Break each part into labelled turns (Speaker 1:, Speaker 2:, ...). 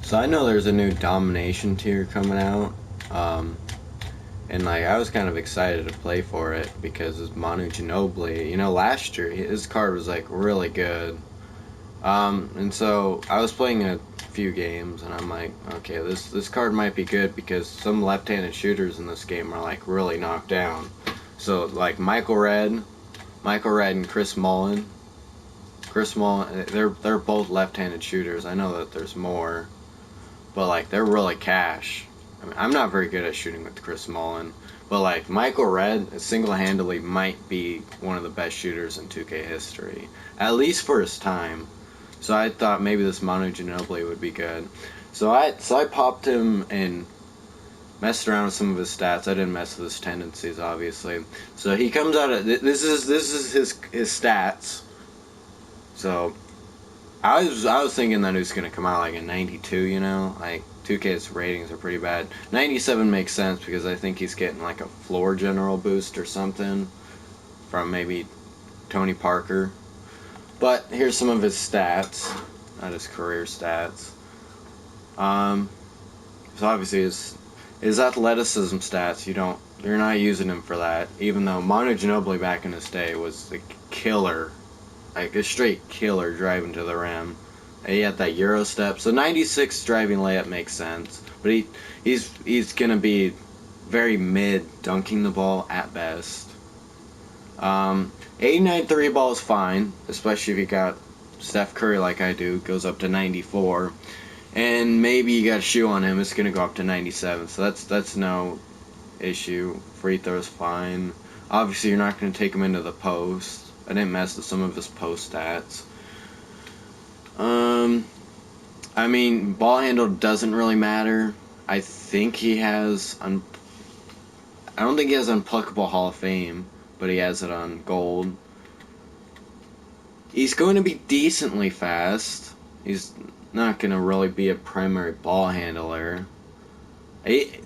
Speaker 1: So I know there's a new domination tier coming out, um, and like I was kind of excited to play for it because it's Manu Ginobili. You know, last year his card was like really good, and so I was playing a few games, and I'm like, okay, this card might be good because some left-handed shooters in this game are like really knocked down. So like Michael Red, and Chris Mullin. Chris Mullin, they're both left-handed shooters. I know that there's more, but like they're really cash. I mean, I'm not very good at shooting with Chris Mullin, but like Michael Red single-handedly might be one of the best shooters in 2K history, at least for his time. So I thought maybe this Manu Ginobili would be good. So I popped him and messed around with some of his stats. I didn't mess with his tendencies, obviously. So he comes out of this is his stats. So I was thinking that he was gonna come out like a 92, you know, like 2K's ratings are pretty bad. 97 makes sense because I think he's getting like a floor general boost or something from maybe Tony Parker. But here's some of his stats, not his career stats. So obviously his athleticism stats, you're not using him for that. Even though Manu Ginobili back in his day was a killer, like a straight killer driving to the rim. He had that Euro step. So 96 driving layup makes sense, but he's gonna be very mid dunking the ball at best. 89 three ball is fine, especially if you got Steph Curry like I do, goes up to 94. And maybe you got a shoe on him, it's going to go up to 97. So that's no issue. Free throws fine. Obviously, you're not going to take him into the post. I didn't mess with some of his post stats. I mean, ball handle doesn't really matter. I think he has... I don't think he has Unpluckable Hall of Fame, but he has it on gold. He's going to be decently fast. He's not going to really be a primary ball handler.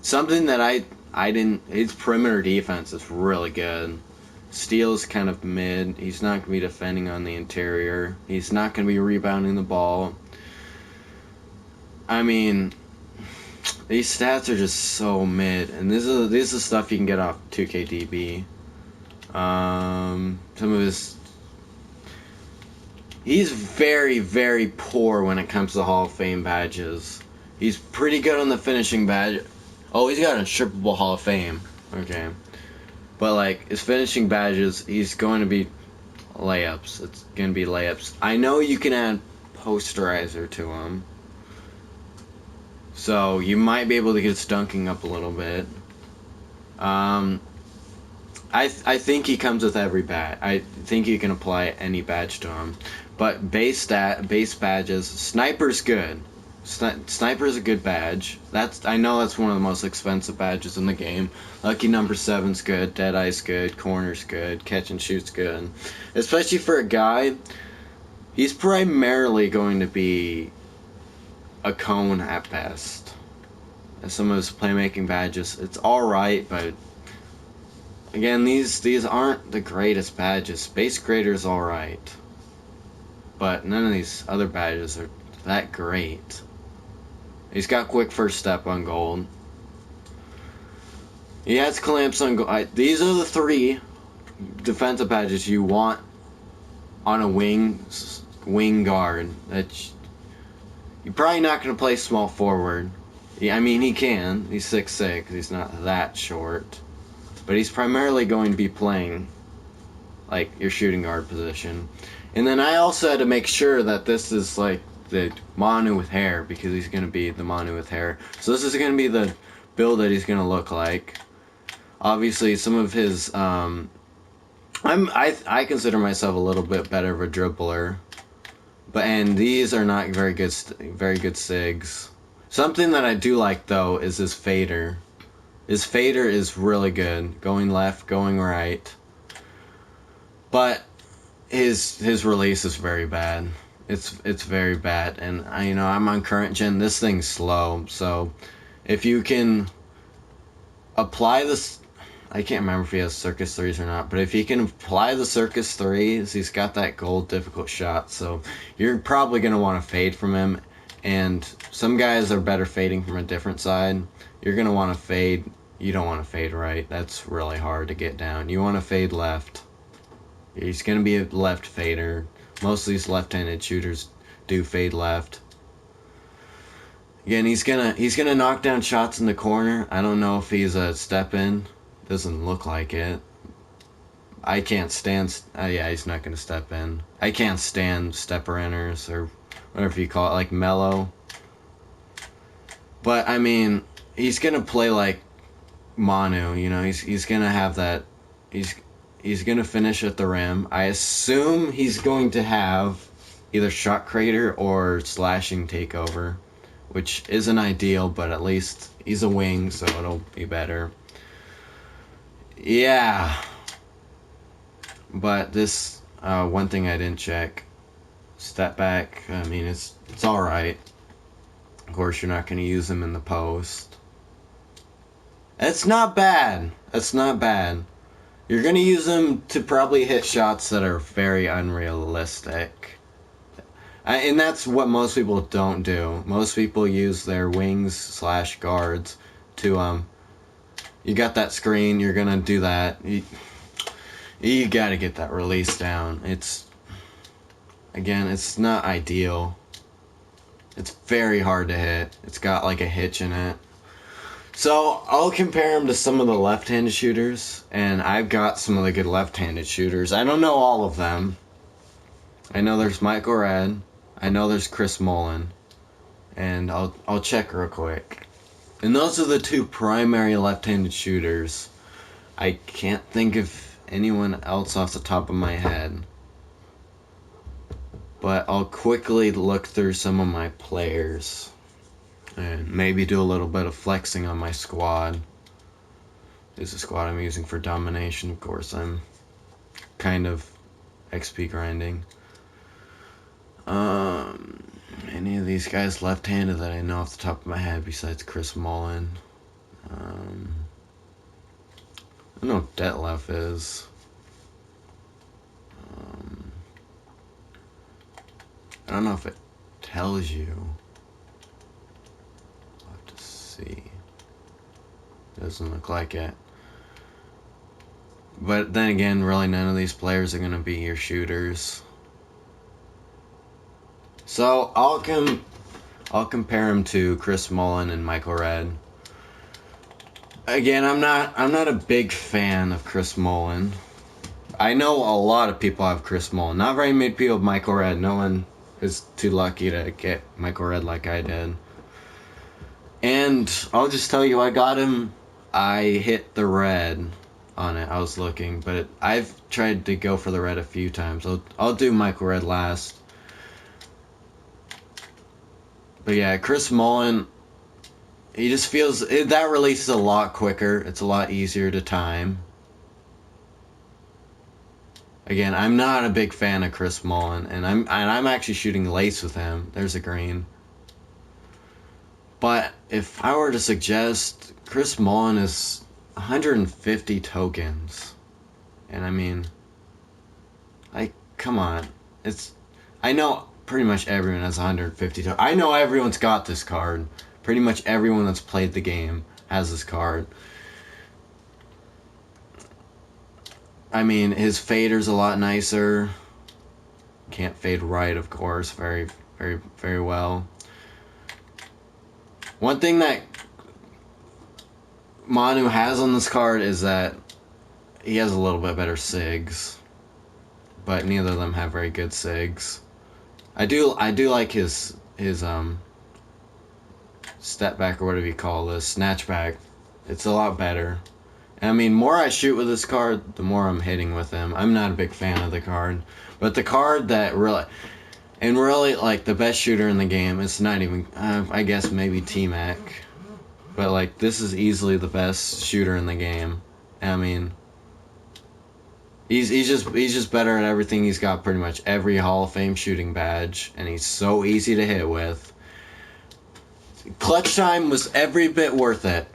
Speaker 1: Something that I didn't... His perimeter defense is really good. Steel's kind of mid. He's not going to be defending on the interior. He's not going to be rebounding the ball. I mean, these stats are just so mid. And this is stuff you can get off 2KDB. Some of his... He's very, very poor when it comes to Hall of Fame badges. He's pretty good on the finishing badge. Oh, he's got an unstrippable Hall of Fame. Okay. But, like, his finishing badges, he's going to be layups. It's going to be layups. I know you can add posterizer to him. So, you might be able to get his dunking up a little bit. I think he comes with every badge. I think you can apply any badge to him. But base badges, Sniper's good. Sniper's a good badge. I know that's one of the most expensive badges in the game. Lucky number 7's good, Deadeye's good, Corner's good, Catch and Shoot's good. Especially for a guy, he's primarily going to be a cone at best. And some of his playmaking badges, it's alright, but again, these aren't the greatest badges. Space Grader's alright. But none of these other badges are that great. He's got quick first step on gold. He has clamps on gold. These are the 3 defensive badges you want on a wing guard. You're probably not going to play small forward. I mean, he can. He's 6'6". He's not that short. But he's primarily going to be playing like your shooting guard position. And then I also had to make sure that this is like the Manu with hair, because he's going to be the Manu with hair. So this is going to be the build that he's going to look like. Obviously, some of his... I consider myself a little bit better of a dribbler. And these are not very good SIGs. Something that I do like, though, is his fader. His fader is really good. Going left, going right. But his release is very bad. It's very bad. And I'm on current gen. This thing's slow. So if you can apply this, I can't remember if he has Circus 3s or not, but if he can apply the Circus 3s, he's got that gold difficult shot. So you're probably going to want to fade from him. And some guys are better fading from a different side. You're going to want to fade. You don't want to fade right. That's really hard to get down. You want to fade left. He's going to be a left fader. Most of these left-handed shooters do fade left. Again, he's gonna knock down shots in the corner. I don't know if he's a step in. Doesn't look like it. I can't stand. Yeah, he's not gonna step in. I can't stand stepper inners or whatever you call it, like mellow. But I mean, he's gonna play like Manu. You know, he's gonna have that. He's gonna finish at the rim. I assume he's going to have either shot creator or slashing takeover, which isn't ideal, but at least he's a wing, so it'll be better. Yeah. But this, one thing I didn't check, step back, I mean, it's alright. Of course, you're not going to use him in the post. It's not bad. It's not bad. You're going to use him to probably hit shots that are very unrealistic. And that's what most people don't do. Most people use their wings / guards to, you got that screen, you're gonna do that. You gotta get that release down. Again, it's not ideal. It's very hard to hit. It's got like a hitch in it. So, I'll compare him to some of the left-handed shooters, and I've got some of the good left-handed shooters. I don't know all of them. I know there's Michael Red. I know there's Chris Mullen, and I'll check real quick. And those are the two primary left-handed shooters. I can't think of anyone else off the top of my head. But I'll quickly look through some of my players and maybe do a little bit of flexing on my squad. This is a squad I'm using for domination. Of course, I'm kind of XP grinding. Any of these guys left-handed that I know off the top of my head besides Chris Mullen? I don't know what Detlef is. I don't know if it tells you. I'll have to see. Doesn't look like it. But then again, really none of these players are going to be your shooters. So I'll compare him to Chris Mullen and Michael Red. Again, I'm not a big fan of Chris Mullen. I know a lot of people have Chris Mullen. Not very many people have Michael Red. No one is too lucky to get Michael Red like I did. And I'll just tell you, I got him. I hit the red on it. I was looking, but I've tried to go for the red a few times. I'll do Michael Red last. But yeah, Chris Mullen, he just feels that release is a lot quicker. It's a lot easier to time. Again, I'm not a big fan of Chris Mullen, and I'm actually shooting lace with him. There's a green. But if I were to suggest, Chris Mullen is 150 tokens. And I mean, come on. I know pretty much everyone has 150 tokens. I know everyone's got this card. Pretty much everyone that's played the game has this card. I mean, his fader's a lot nicer. Can't fade right, of course, very, very, very well. One thing that Manu has on this card is that he has a little bit better SIGs, but neither of them have very good SIGs. I do like his step back, or whatever you call this, snatch back. It's a lot better. And I mean, more I shoot with this card, the more I'm hitting with him. I'm not a big fan of the card, but the card that really like the best shooter in the game, it's not even, I guess maybe T-Mac, but like this is easily the best shooter in the game. I mean, he's just better at everything. He's got pretty much every Hall of Fame shooting badge, and he's so easy to hit with. Clutch time was every bit worth it.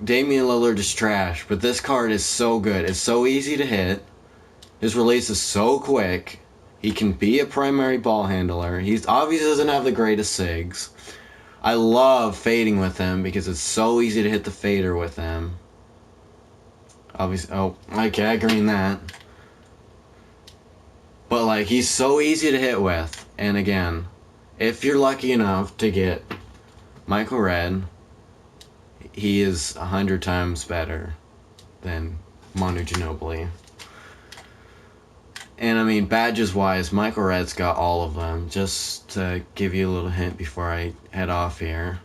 Speaker 1: Damian Lillard is trash, but this card is so good. It's so easy to hit. His release is so quick. He can be a primary ball handler. He's obviously doesn't have the greatest SIGs. I love fading with him because it's so easy to hit the fader with him. Obviously, oh, okay, I green that. But like, he's so easy to hit with. And again, if you're lucky enough to get Michael Red, he is 100 times better than Manu Ginobili. And I mean, badges wise, Michael Red's got all of them. Just to give you a little hint before I head off here: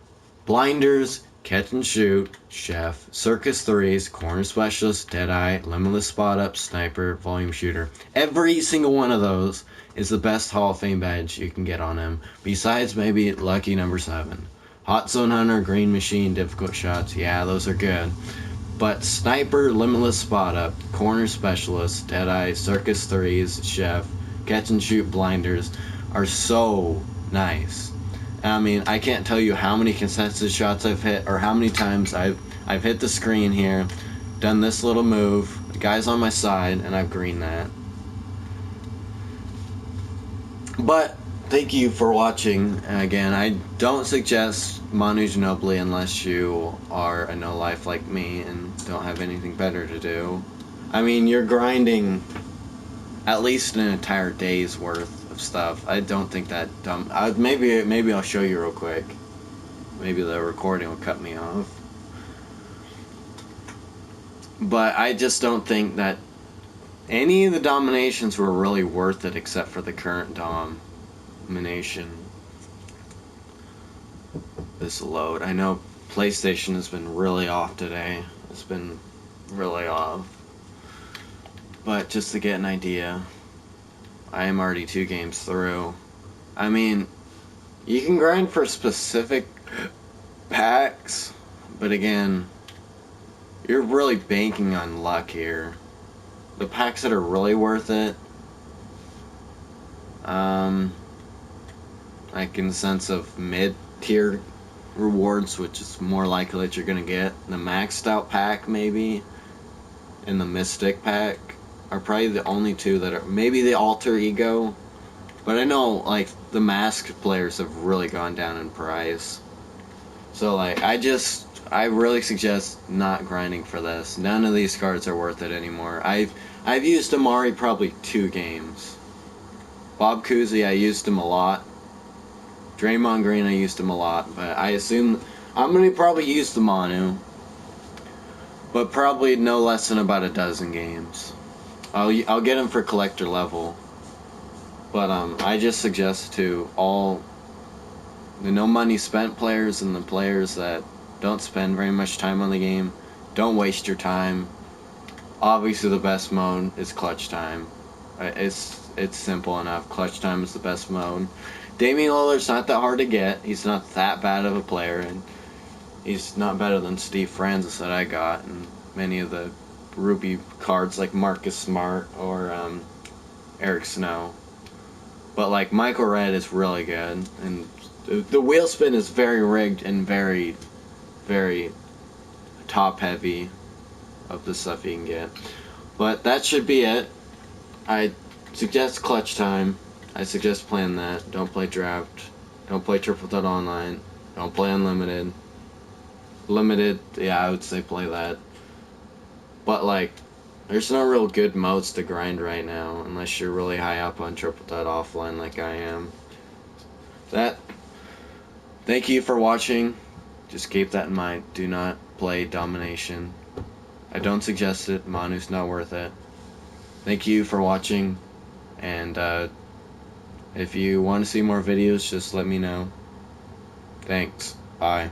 Speaker 1: blinders, catch and shoot, chef, circus threes, corner specialist, deadeye, limitless spot up, sniper, volume shooter. Every single one of those is the best Hall of Fame badge you can get on him. Besides maybe lucky number 7. Hot zone hunter, green machine, difficult shots. Yeah, those are good. But sniper, limitless spot up, corner specialist, deadeye, circus threes, chef, catch and shoot, blinders are so nice. I mean, I can't tell you how many consensus shots I've hit, or how many times I've hit the screen here, done this little move, the guy's on my side, and I've greened that. But thank you for watching. Again, I don't suggest Manu Ginobili unless you are a no life like me and don't have anything better to do. I mean, you're grinding at least an entire day's worth of stuff. I don't think that dumb. Maybe I'll show you real quick. Maybe the recording will cut me off. But I just don't think that any of the dominations were really worth it except for the current domination. This load. I know PlayStation has been really off today. It's been really off. But just to get an idea, I am already 2 games through. I mean, you can grind for specific packs, but again, you're really banking on luck here. The packs that are really worth it, like in the sense of mid-tier rewards, which is more likely that you're going to get, the maxed out pack maybe, and the Mystic pack are probably the only 2 that are, maybe the Alter Ego, but I know like the masked players have really gone down in price. So like, I really suggest not grinding for this. None of these cards are worth it anymore. I've used Amari probably 2 games. Bob Cousy, I used him a lot. Draymond Green, I used him a lot, but I assume I'm gonna probably use the Manu, but probably no less than about a dozen games. I'll get him for collector level, but I just suggest to all the no money spent players and the players that don't spend very much time on the game, don't waste your time. Obviously, the best mode is clutch time. It's simple enough. Clutch time is the best mode. Damian Lillard's not that hard to get. He's not that bad of a player, and he's not better than Steve Francis that I got, and many of the Ruby cards like Marcus Smart or Eric Snow. But like Michael Red is really good, and the wheel spin is very rigged and very, very top heavy of the stuff you can get. But that should be it. I suggest clutch time. I suggest playing that. Don't play draft. Don't play triple threat online. Don't play unlimited. Limited, yeah, I would say play that. But like, there's no real good modes to grind right now unless you're really high up on triple threat offline like I am. Thank you for watching. Just keep that in mind. Do not play domination. I don't suggest it. Manu's not worth it. Thank you for watching, and if you want to see more videos, just let me know. Thanks. Bye.